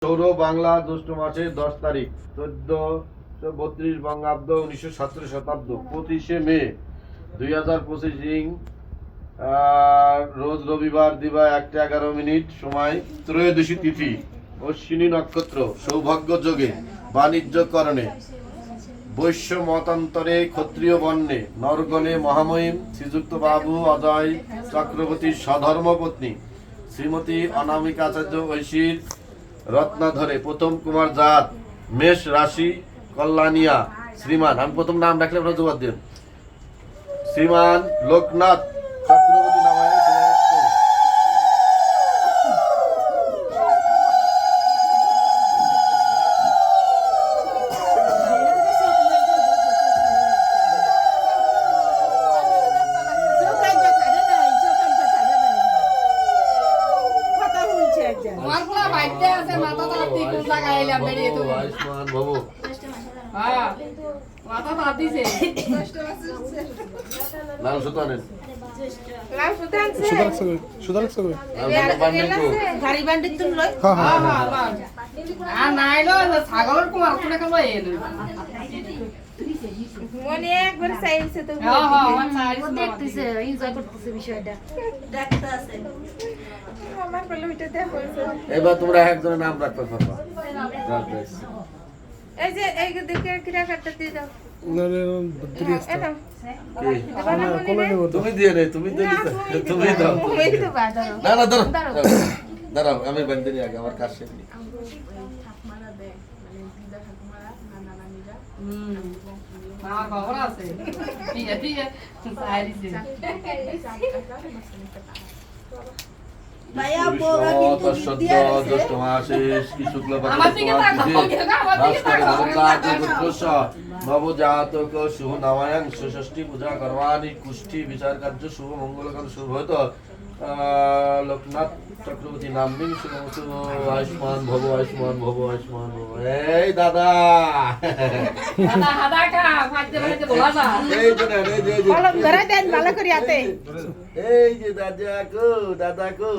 সৌর বাংলা জ্যৈষ্ঠ মাসের 10 তারিখ 1432 বঙ্গাব্দ 1917 শতাব্দ 25শে মে 2025 রোজ রবিবার দিবা 1:11 সময় ত্রয়োদশী তিথি অশ্বিনী নক্ষত্র সৌভাগ্য যোগে বাণিজ্যকরণে বৈশ্য মতান্তরে ক্ষত্রিয় বর্ণে নরগণে মহামহিম শ্রীযুক্ত বাবু অজয় চক্রবর্তীর সধর্মপত্নী শ্রীমতী অনামিকাচার্য ঐশীর রত্নাধরে প্রথম কুমার জাত মেষ রাশি কল্যাণিয়া শ্রীমান আমি প্রথম নাম রাখলে আপনারা জবাব দেন শ্রীমান লোকনাথ চক্রবর্তী নামে আয়ুষ্মান বাবু নাম সুতানেন ছাগলের কুমার কোনে কেন মনে একবার চাইছে তো দেখতেছে এনজয় করতেছে বিষয়টা দেখতে আছে আমার কিলোমিটার দেখো এবার তোমরা একজনের নাম রাখতে পারবা এই যে এই দিকে ক্রিয়া কাটতে দিয়ে দাও তুমি দিয়ে নেই তুমি তুমি দাও না না দাঁড়াও আমি বান্ধি আগে আমার কাজ শেষ নবজাতক শুভ নামায়ং ষষ্ঠী পূজা করবানি কুষ্ঠি বিচার কার্য শুভ মঙ্গলকাল শুভ হতো লোকনাথ চক্রবর্তী নামনি শুভ আয়ুষ্মান ভব আয়ুষ্মান ভব আয়ুষ্মান ভব এই দাদা এই যে দাদা কো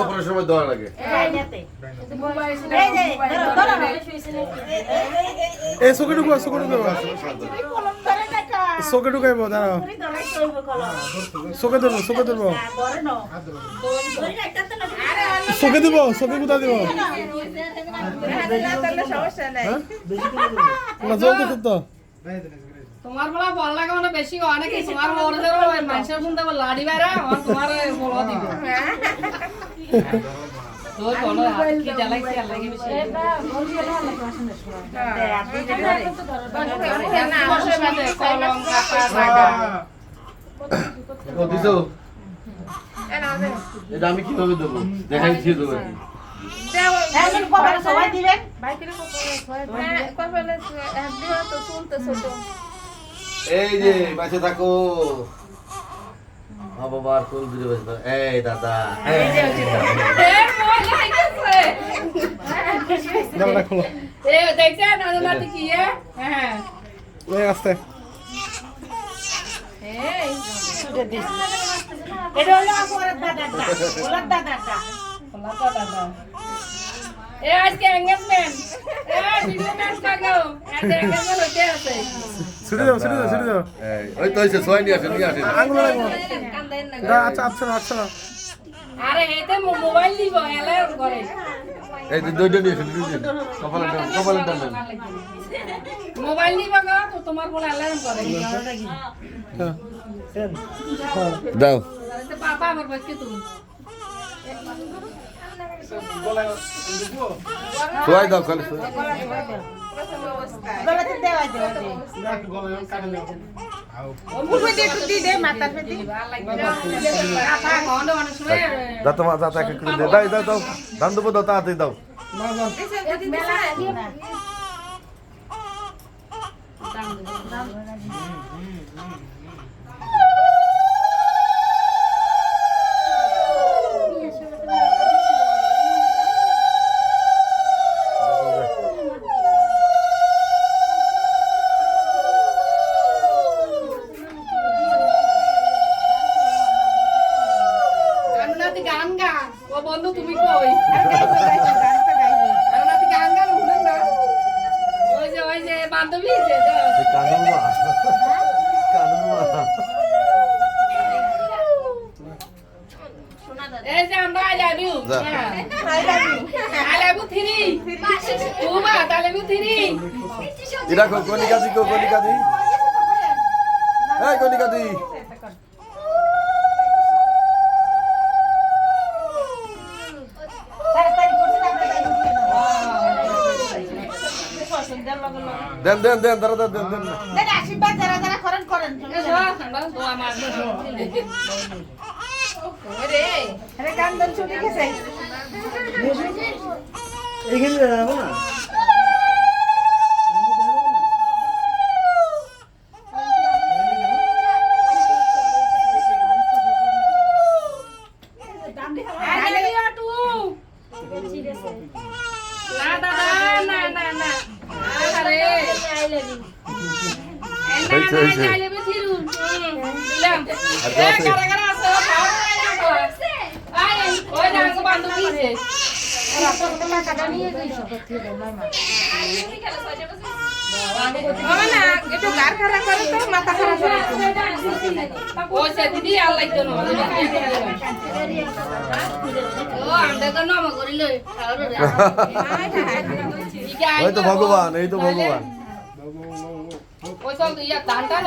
আপনাদের সময় দেওয়া লাগে চোখে ঢুকাইব দাঁড়াও চোখে ধরবো চোখে ধরবো চোখে দিব চোখে কোথা দিব জলদি খুব তো তোমার বলা বল লাগে মানে বেশি অনেক তোমার ওরদের মানুষের শুনতে লাড়ি বাইরা আর তোমার বল দিব তো কোন কি জ্বালাইছে আর লাগে বেশি কলম কাটা ও দিছো এটা আমি কিভাবে দেবো দেখাই দিয়ে দেবো সবাই দিবেন বাইকের কপালে দিও তো শুনতেছো তো এই যে বাঁচে থাকো বাবার ফুল দিতে বসে এই দাদা দাঁড়া খোলো দেখছেন আমাদের কি হ্যাঁ আস্তে এই শুটে দিস এটা হলো আমার দাদাটা ওলার দাদাটা এ আজকে এনগেজমেন্ট ভিডিও ম্যাচ লাগো আজকে এনগেজমেন্ট হতে আছে ছুটে দাও ওই তো হইছে সোয়াই নিয়ে আসে আঙুল লাগবো আচ্ছা আচ্ছা আচ্ছা আরে এতে মোবাইল দিব এলার করে এই দুইটা নিয়ে আসে কপালে টান মোবাইল দিব গো তো তোমার বলে এলার্ম করে দাও পাপা আমার বসকে তুমি সোয়াই দাও খালি গলাতে দেওয়া দাও তোমার দাদা কে করে দাও দাও দাও দাম দেবো দাও তাড়াতাড়ি দাও থ্রি এরা কনিকা দি কনিকা দি এই কনিকা দি তাড়াতাড়ি করছি না আমরা সন্ধ্যার লগে লগে দেন দেন দেন দাঁড়া দেন দেন দেন আশীর্বাদ যারা যারা করেন করেন দোয়া মার আরে কান্দন ছুটি গেছে এইখানে যাবো না না দাদা না না না আরে একটু গার খারাপ করে তো মাথা খারাপ করে দিদি আল্লাহ ও আমরা তো নম করিল এই তো ভগবান এই তো ভগবান ওই চল তুই ধানটা